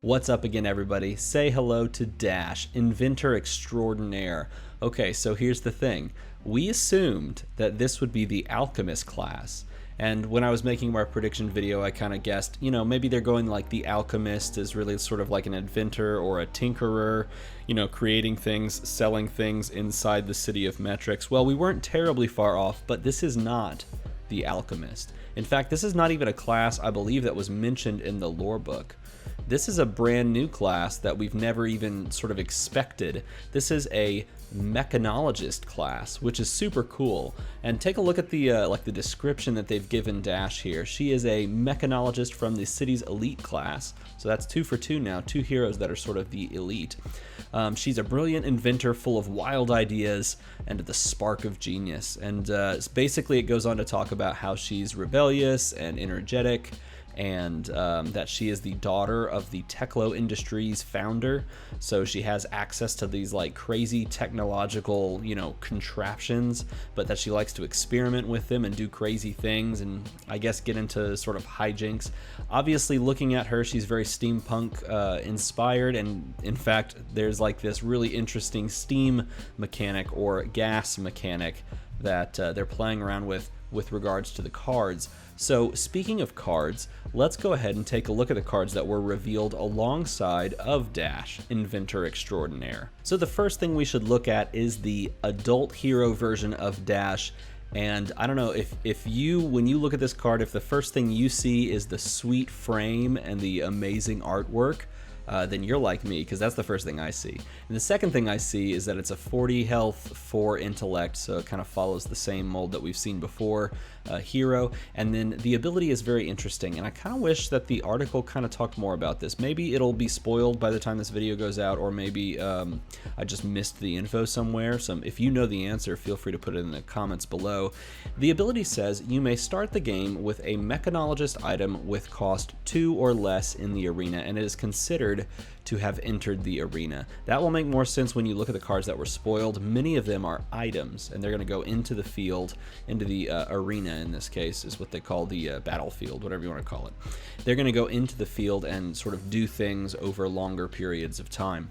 What's up again, everybody? Say hello to Dash, inventor extraordinaire. Okay, so here's the thing. We assumed that this would be the alchemist class. And when I was making my prediction video, I kind of guessed, maybe they're going like the alchemist is really sort of like an inventor or a tinkerer, creating things, selling things inside the city of Metrix. Well, we weren't terribly far off, but this is not the alchemist. In fact, this is not even a class I believe that was mentioned in the lore book. This is a brand new class that we've never even sort of expected. This is a Mechanologist class, which is super cool. And take a look at the the description that they've given Dash here. She is a Mechanologist from the city's elite class. So that's 2 for 2 now, 2 heroes that are sort of the elite. She's a brilliant inventor full of wild ideas and the spark of genius. And basically it goes on to talk about how she's rebellious and energetic, and that she is the daughter of the Techlo Industries founder, so she has access to these like crazy technological, contraptions, but that she likes to experiment with them and do crazy things and I guess get into sort of hijinks. Obviously, looking at her, she's very steampunk inspired, and in fact, there's like this really interesting steam mechanic or gas mechanic that they're playing around with regards to the cards. So speaking of cards, let's go ahead and take a look at the cards that were revealed alongside of Dash, Inventor Extraordinaire. So the first thing we should look at is the adult hero version of Dash. And I don't know if you, when you look at this card, if the first thing you see is the sweet frame and the amazing artwork, then you're like me, because that's the first thing I see. And the second thing I see is that it's a 40 health, 4 intellect, so it kind of follows the same mold that we've seen before, hero. And then the ability is very interesting, and I kind of wish that the article kind of talked more about this. Maybe it'll be spoiled by the time this video goes out, or maybe I just missed the info somewhere. So if you know the answer, feel free to put it in the comments below. The ability says you may start the game with a Mechanologist item with cost 2 or less in the arena, and it is considered to have entered the arena. That will make more sense when you look at the cards that were spoiled. Many of them are items, and they're going to go into the field, into the arena in this case, is what they call the battlefield, whatever you want to call it. They're going to go into the field and sort of do things over longer periods of time.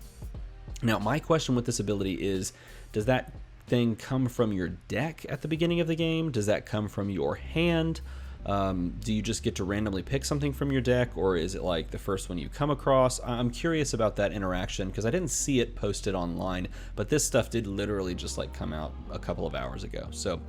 Now, my question with this ability is, does that thing come from your deck at the beginning of the game? Does that come from your hand? Do you just get to randomly pick something from your deck, or is it like the first one you come across? I'm curious about that interaction because I didn't see it posted online, but this stuff did literally just like come out a couple of hours ago. So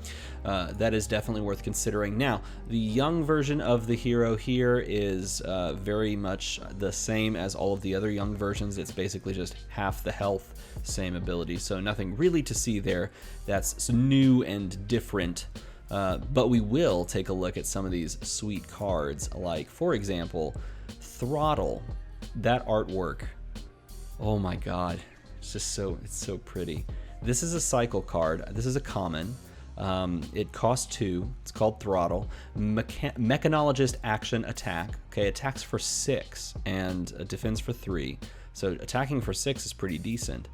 that is definitely worth considering. Now, the young version of the hero here is very much the same as all of the other young versions. It's basically just half the health, same ability. So nothing really to see there that's new and different. But we will take a look at some of these sweet cards, like, for example, Throttle. That artwork, oh my god, it's so pretty. This is a cycle card. This is a common. It costs 2. It's called Throttle. Mechanologist action attack. Okay, attacks for 6 and defends for 3. So attacking for 6 is pretty decent.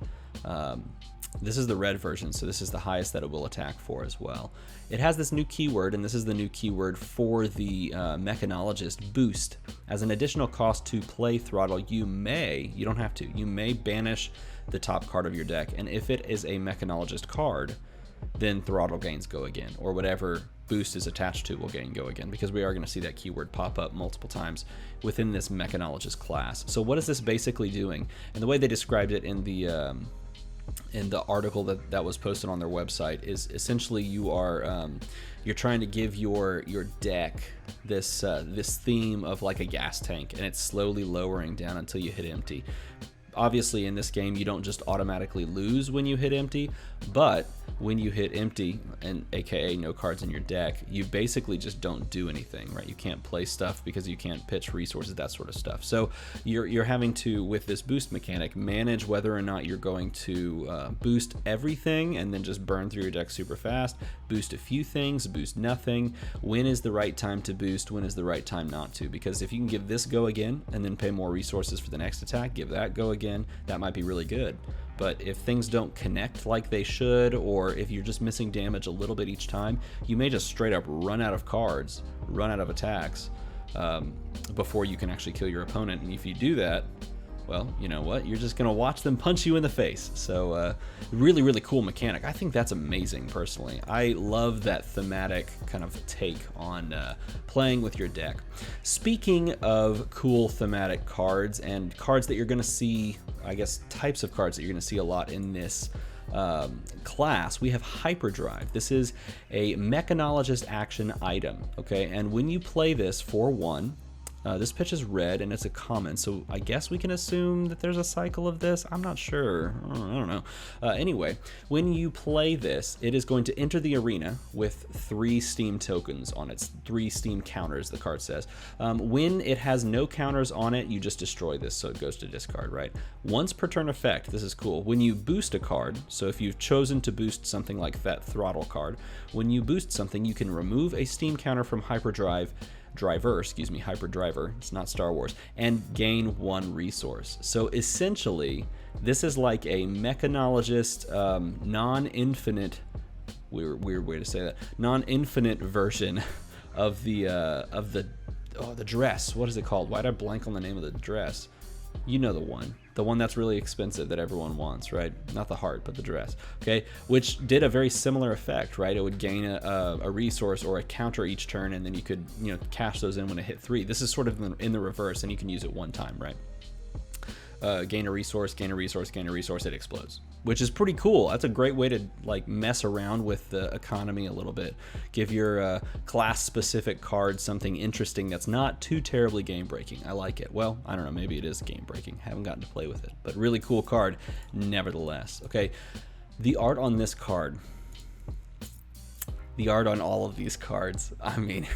This is the red version, so this is the highest that it will attack for as well. It has this new keyword, and this is the new keyword for the Mechanologist, Boost. As an additional cost to play Throttle, you don't have to, you may banish the top card of your deck, and if it is a Mechanologist card, then Throttle gains Go Again, or whatever Boost is attached to will gain Go Again, because we are going to see that keyword pop up multiple times within this Mechanologist class. So what is this basically doing? And the way they described it in the article that was posted on their website is essentially you're trying to give your deck this theme of like a gas tank, and it's slowly lowering down until you hit empty. Obviously, in this game, you don't just automatically lose when you hit empty, but when you hit empty, and aka no cards in your deck, you basically just don't do anything, right? You can't play stuff because you can't pitch resources, that sort of stuff. So you're having to, with this boost mechanic, manage whether or not you're going to boost everything and then just burn through your deck super fast, boost a few things, boost nothing. When is the right time to boost? When is the right time not to? Because if you can give this Go Again and then pay more resources for the next attack, give that Go Again, that might be really good. But if things don't connect like they should, or if you're just missing damage a little bit each time, you may just straight up run out of cards, run out of attacks before you can actually kill your opponent. And if you do that, well, you know what? You're just going to watch them punch you in the face. So really, really cool mechanic. I think that's amazing, personally. I love that thematic kind of take on playing with your deck. Speaking of cool thematic cards and cards that you're going to see, I guess types of cards that you're going to see a lot in this class, we have Hyperdrive. This is a Mechanologist action item, okay? And when you play this for 1, this pitch is red and it's a common, so I guess we can assume that there's a cycle of this. I'm not sure. I don't know. Anyway, when you play this, it is going to enter the arena with 3 steam tokens on it. 3 steam counters, the card says. When it has no counters on it, you just destroy this, so it goes to discard, right? Once per turn effect, this is cool. When you boost a card, so if you've chosen to boost something like that throttle card, when you boost something, you can remove a steam counter from Hyperdriver, it's not Star Wars, and gain 1 resource. So essentially, this is like a Mechanologist non-infinite, weird way to say that, non-infinite version of the dress. What is it called? Why did I blank on the name of the dress? You know the one that's really expensive that everyone wants, right? Not the heart, but the dress, okay? Which did a very similar effect, right? It would gain a resource or a counter each turn, and then you could, you know, cash those in when it hit 3. This is sort of in the reverse, and you can use it 1 time, right? Gain a resource, gain a resource, gain a resource, it explodes, which is pretty cool. That's a great way to like mess around with the economy a little bit. Give your class-specific card something interesting that's not too terribly game-breaking. I like it. Well, I don't know, maybe it is game-breaking. Haven't gotten to play with it, but really cool card nevertheless. Okay, the art on this card, the art on all of these cards, I mean,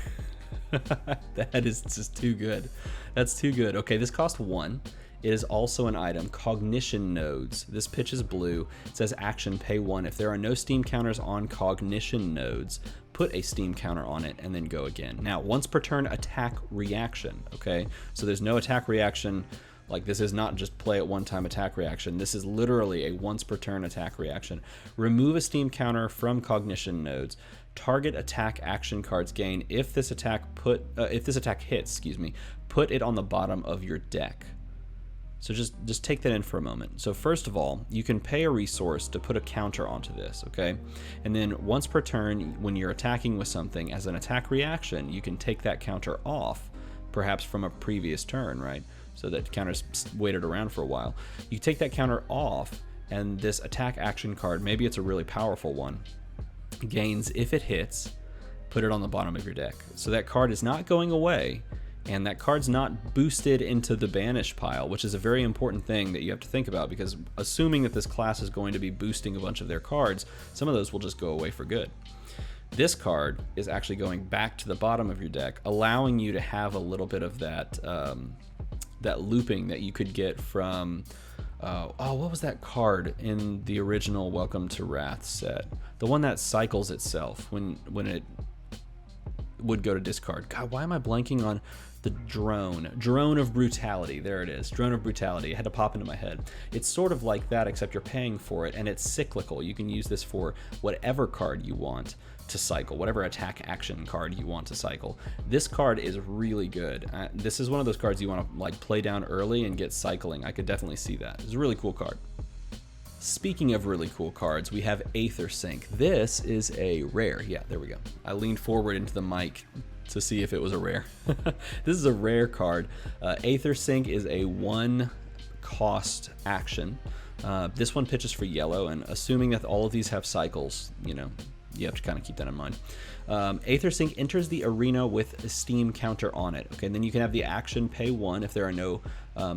that is just too good. That's too good. Okay, this cost 1. It is also an item, Cognition Nodes. This pitch is blue. It says action, pay 1. If there are no steam counters on Cognition Nodes, put a steam counter on it and then go again. Now, once per turn, attack reaction, okay? So there's no attack reaction. Like, this is not just play at 1 time attack reaction. This is literally a once per turn attack reaction. Remove a steam counter from Cognition Nodes. Target attack action cards gain. If this attack hits, put it on the bottom of your deck. So just take that in for a moment. So first of all, you can pay a resource to put a counter onto this, okay? And then once per turn, when you're attacking with something as an attack reaction, you can take that counter off, perhaps from a previous turn, right? So that counter's waited around for a while. You take that counter off, and this attack action card, maybe it's a really powerful one, gains if it hits, put it on the bottom of your deck. So that card is not going away, and that card's not boosted into the banish pile, which is a very important thing that you have to think about, because assuming that this class is going to be boosting a bunch of their cards, some of those will just go away for good. This card is actually going back to the bottom of your deck, allowing you to have a little bit of that that looping that you could get from what was that card in the original Welcome to Wrath set? The one that cycles itself when it would go to discard. God, why am I blanking on the drone of brutality? There it is, drone of brutality. It had to pop into my head. It's sort of like that, except you're paying for it, and it's cyclical. You can use this for whatever card you want to cycle, whatever attack action card you want to cycle. This card is really good. This is one of those cards you want to like play down early and get cycling. I could definitely see that. It's a really cool card. Speaking of really cool cards, we have Aether Sink. This is a rare. Yeah, there we go. I leaned forward into the mic to see if it was a rare. This is a rare card. Aether Sink is a 1 cost action. This one pitches for yellow, and assuming that all of these have cycles, you know, you have to kind of keep that in mind. Aether Sink enters the arena with a steam counter on it. Okay, and then you can have the action pay 1 if there are no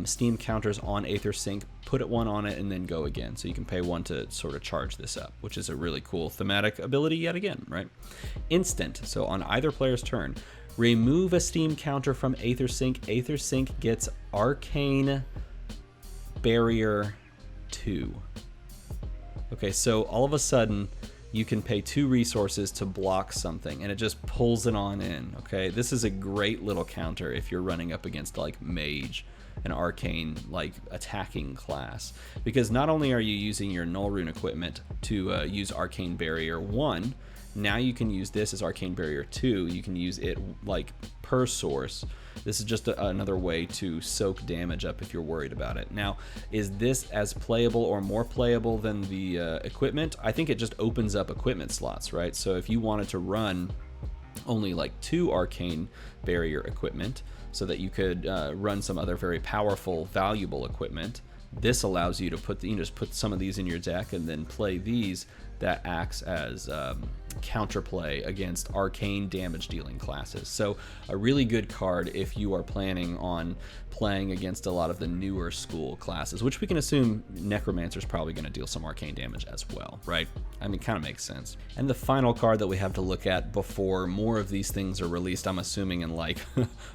steam counters on Aether Sink. Put it 1 on it and then go again. So you can pay 1 to sort of charge this up, which is a really cool thematic ability yet again, right? Instant. So on either player's turn, remove a steam counter from Aether Sink. Aether Sink gets Arcane Barrier 2. Okay, so all of a sudden, you can pay 2 resources to block something, and it just pulls it on in, okay? This is a great little counter if you're running up against, like, Mage, an arcane, like, attacking class. Because not only are you using your Null Rune equipment to use Arcane Barrier 1, Now you can use this as Arcane Barrier 2. You can use it like per source. This is just another way to soak damage up if you're worried about it. Now, is this as playable or more playable than the equipment? I think it just opens up equipment slots, right? So if you wanted to run only like 2 Arcane Barrier equipment so that you could run some other very powerful, valuable equipment, this allows you to put just put some of these in your deck and then play these that acts as counterplay against arcane damage dealing classes. So a really good card if you are planning on playing against a lot of the newer school classes, which we can assume Necromancer's probably going to deal some arcane damage as well, right? I mean, kind of makes sense. And the final card that we have to look at before more of these things are released, I'm assuming in like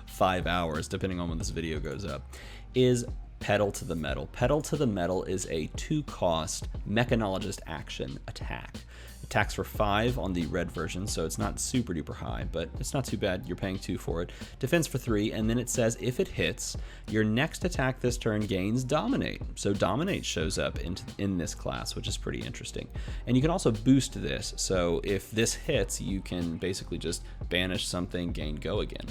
5 hours, depending on when this video goes up, is Pedal to the Metal. Pedal to the Metal is a 2-cost Mechanologist action attack. Attacks for 5 on the red version, so it's not super duper high, but it's not too bad. You're paying 2 for it. Defense for 3, and then it says if it hits, your next attack this turn gains Dominate. So Dominate shows up in this class, which is pretty interesting. And you can also boost this, so if this hits, you can basically just banish something, gain Go again,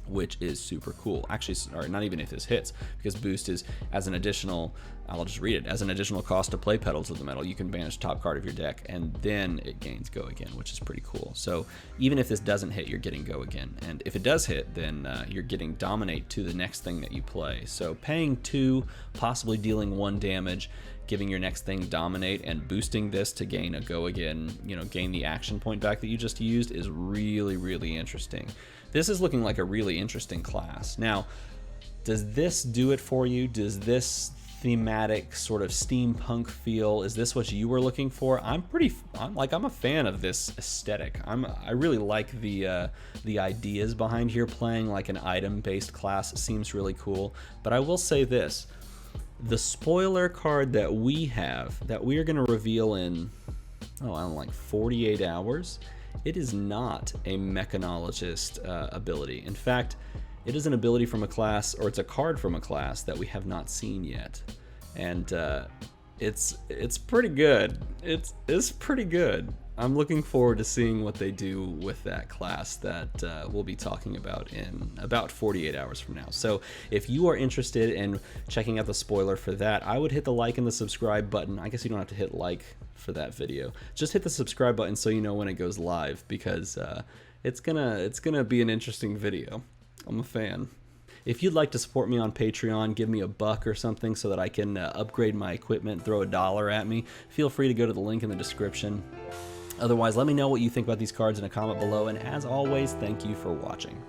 which is super cool. Actually, or not even if this hits, because boost is as an additional, I'll just read it, as an additional cost to play Pedal to the Metal, you can banish top card of your deck, and then it gains Go again, which is pretty cool. So even if this doesn't hit, you're getting Go again. And if it does hit, then you're getting Dominate to the next thing that you play. So paying 2, possibly dealing 1 damage, giving your next thing Dominate, and boosting this to gain a Go again, gain the action point back that you just used is really, really interesting. This is looking like a really interesting class. Now, does this do it for you? Does this thematic sort of steampunk feel, is this what you were looking for? I'm a fan of this aesthetic. I really like the ideas behind here. Playing like an item-based class seems really cool. But I will say this, the spoiler card that we have, that we are going to reveal in, like 48 hours, it is not a Mechanologist ability. In fact, it is an ability from a class, or it's a card from a class that we have not seen yet. And it's pretty good. It's pretty good. I'm looking forward to seeing what they do with that class that we'll be talking about in about 48 hours from now. So if you are interested in checking out the spoiler for that, I would hit the like and the subscribe button. I guess you don't have to hit like for that video. Just hit the subscribe button so you know when it goes live, because it's gonna be an interesting video. I'm a fan. If you'd like to support me on Patreon, give me $1 or something so that I can upgrade my equipment, throw $1 at me, feel free to go to the link in the description. Otherwise, let me know what you think about these cards in a comment below, and as always, thank you for watching.